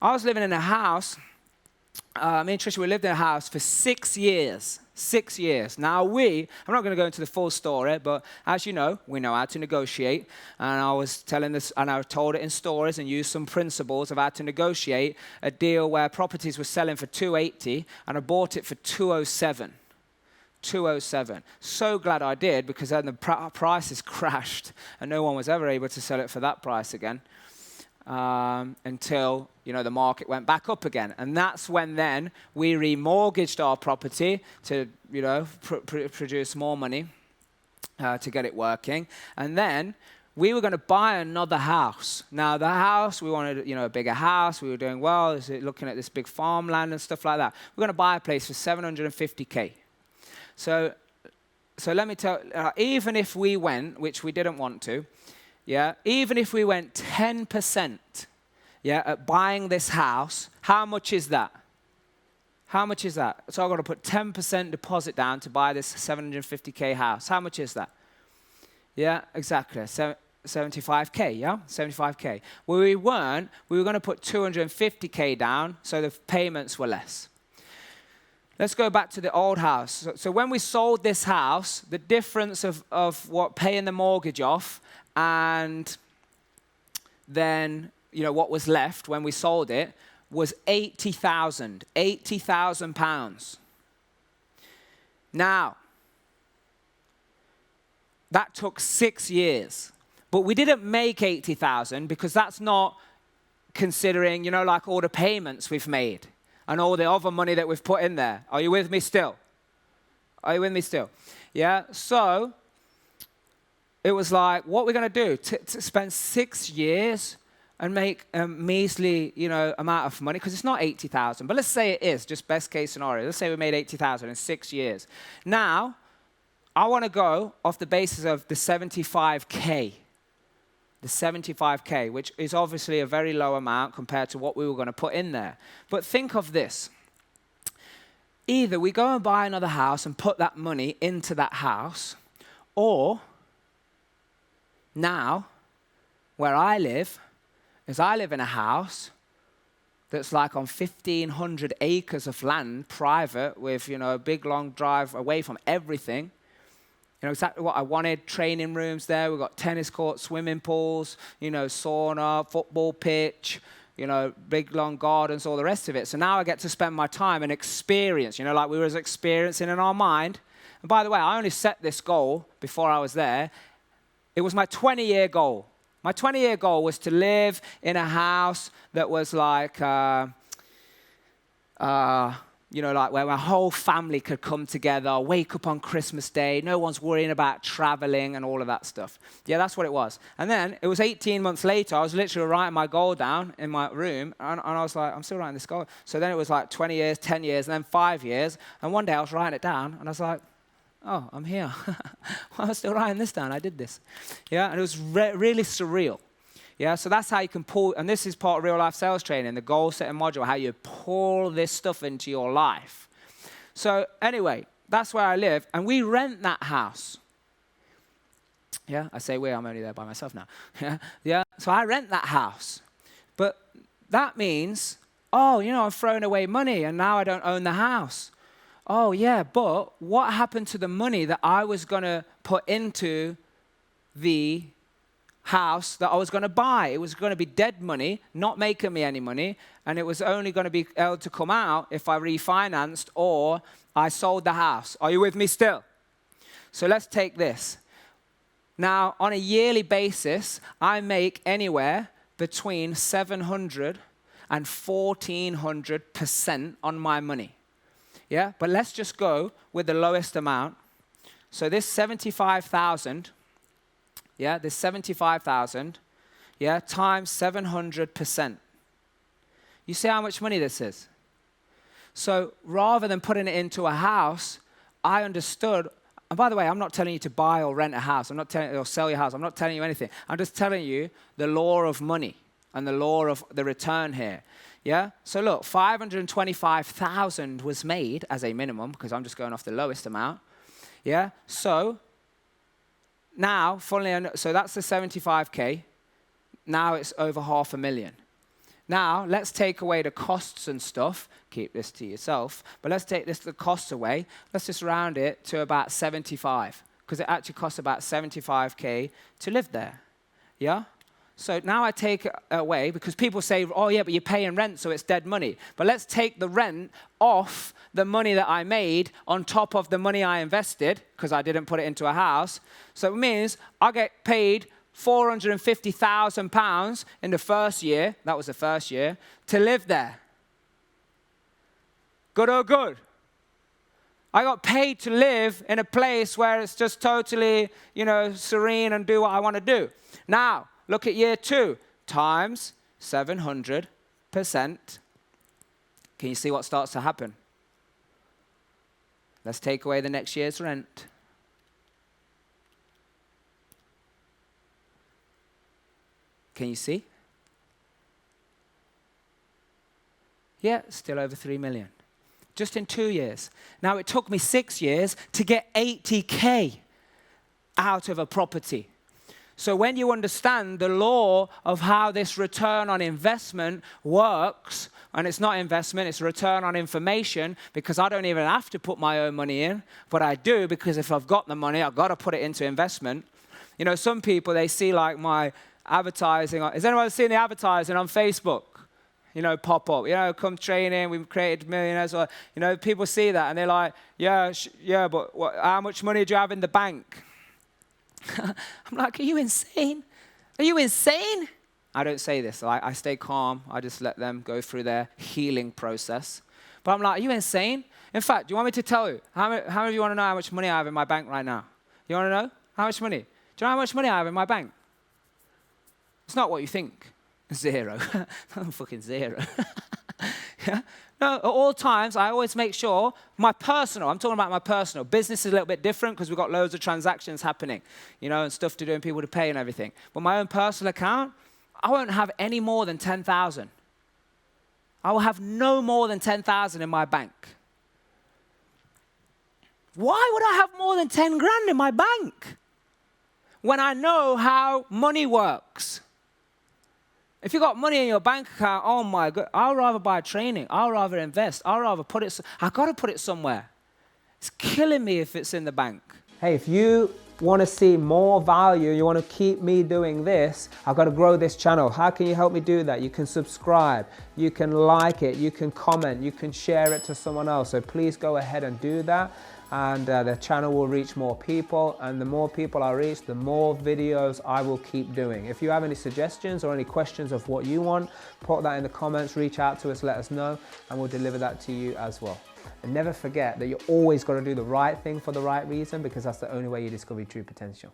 I was living in a house. Me and Trisha, we lived in a house for 6 years. 6 years. Now I'm not going to go into the full story, but as you know, we know how to negotiate. And I was telling this, and I told it in stories and used some principles of how to negotiate a deal where properties were selling for 280, and I bought it for 207. 207. So glad I did, because then the prices crashed, and no one was ever able to sell it for that price again. Until, the market went back up again. And that's when then we remortgaged our property to, produce more money to get it working. And then we were going to buy another house. Now, the house, we wanted, a bigger house. We were doing well, looking at this big farmland and stuff like that. We're going to buy a place for $750K. So let me tell you, even if we went, which we didn't want to, even if we went 10%, at buying this house, how much is that? How much is that? So I've got to put 10% deposit down to buy this $750K house. How much is that? Yeah, exactly. 75K, yeah? 75K. Well, we were going to put 250K down, so the payments were less. Let's go back to the old house. So when we sold this house, the difference of what paying the mortgage off and then, what was left when we sold it was £80,000 Now, that took 6 years. But we didn't make 80,000 because that's not considering, like all the payments we've made and all the other money that we've put in there. Are you with me still? Are you with me still? Yeah, so it was like, what we're going to do, to spend 6 years and make a measly, amount of money, because it's not 80,000, but let's say it is, just best case scenario. Let's say we made 80,000 in 6 years. Now, I want to go off the basis of the 75K. The 75K, which is obviously a very low amount compared to what we were going to put in there. But think of this. Either we go and buy another house and put that money into that house, or now, where I live, is I live in a house that's like on 1,500 acres of land, private, with, a big long drive away from everything. Exactly what I wanted, training rooms there. We've got tennis courts, swimming pools, sauna, football pitch, big long gardens, all the rest of it. So now I get to spend my time and experience, like we were experiencing in our mind. And by the way, I only set this goal before I was there. It was my 20-year goal. My 20-year goal was to live in a house that was like, like where my whole family could come together, wake up on Christmas Day, no one's worrying about traveling and all of that stuff. Yeah, that's what it was. And then it was 18 months later, I was literally writing my goal down in my room, and I was like, I'm still writing this goal. So then it was like 20 years, 10 years, and then 5 years. And one day I was writing it down, and I was like, oh, I'm here. I was still writing this down. I did this. Yeah, and it was really surreal. Yeah, so that's how you can pull, and this is part of real life sales training, the goal setting module, how you pull this stuff into your life. So anyway, that's where I live, and we rent that house. Yeah, I say we, I'm only there by myself now. Yeah, so I rent that house. But that means, I'm throwing away money, and now I don't own the house. Oh, yeah, but what happened to the money that I was going to put into the house that I was going to buy? It was going to be dead money, not making me any money, and it was only going to be able to come out if I refinanced or I sold the house. Are you with me still? So let's take this. Now, on a yearly basis, I make anywhere between 700 and 1,400% on my money. Yeah, but let's just go with the lowest amount. So this 75,000, this 75,000, times 700%. You see how much money this is? So rather than putting it into a house, I understood, and by the way, I'm not telling you to buy or rent a house. I'm not telling you or sell your house. I'm not telling you anything. I'm just telling you the law of money and the law of the return here. Yeah, so look, 525,000 was made as a minimum, because I'm just going off the lowest amount. Yeah, so now, so that's the 75K. Now it's over 500,000. Now, let's take away the costs and stuff. Keep this to yourself. But let's take the costs away. Let's just round it to about 75, because it actually costs about 75K to live there. Yeah? So now I take it away, because people say, oh, yeah, but you're paying rent, so it's dead money. But let's take the rent off the money that I made on top of the money I invested, because I didn't put it into a house. So it means I get paid £450,000 in the first year, that was the first year, to live there. Good or good? I got paid to live in a place where it's just totally, serene and do what I want to do. Now, look at year 2, times 700%. Can you see what starts to happen? Let's take away the next year's rent. Can you see? Yeah, still over 3 million. Just in 2 years. Now, it took me 6 years to get 80K out of a property. So when you understand the law of how this return on investment works, and it's not investment, it's return on information, because I don't even have to put my own money in, but I do, because if I've got the money, I've got to put it into investment. Some people, they see like my advertising. Has anyone seen the advertising on Facebook? Pop up. Come training. We've created millionaires. Or people see that and they're like, yeah, but how much money do you have in the bank? I'm like, are you insane? Are you insane? I don't say this. I stay calm. I just let them go through their healing process. But I'm like, are you insane? In fact, do you want me to tell you? How many of you want to know how much money I have in my bank right now? You want to know? How much money? Do you know how much money I have in my bank? It's not what you think. 0. Fucking 0. Yeah? No, at all times, I always make sure I'm talking about my personal. Business is a little bit different because we've got loads of transactions happening, and stuff to do and people to pay and everything. But my own personal account, I won't have any more than 10,000. I will have no more than 10,000 in my bank. Why would I have more than 10 grand in my bank when I know how money works? If you've got money in your bank account, oh my God, I'd rather buy training. I'd rather invest. I'd rather put it, I've got to put it somewhere. It's killing me if it's in the bank. Hey, if you want to see more value, you want to keep me doing this, I've got to grow this channel. How can you help me do that? You can subscribe, you can like it, you can comment, you can share it to someone else. So please go ahead and do that. And the channel will reach more people, and the more people I reach, the more videos I will keep doing. If you have any suggestions or any questions of what you want, put that in the comments, reach out to us, let us know, and we'll deliver that to you as well. And never forget that you always got to do the right thing for the right reason, because that's the only way you discover your true potential.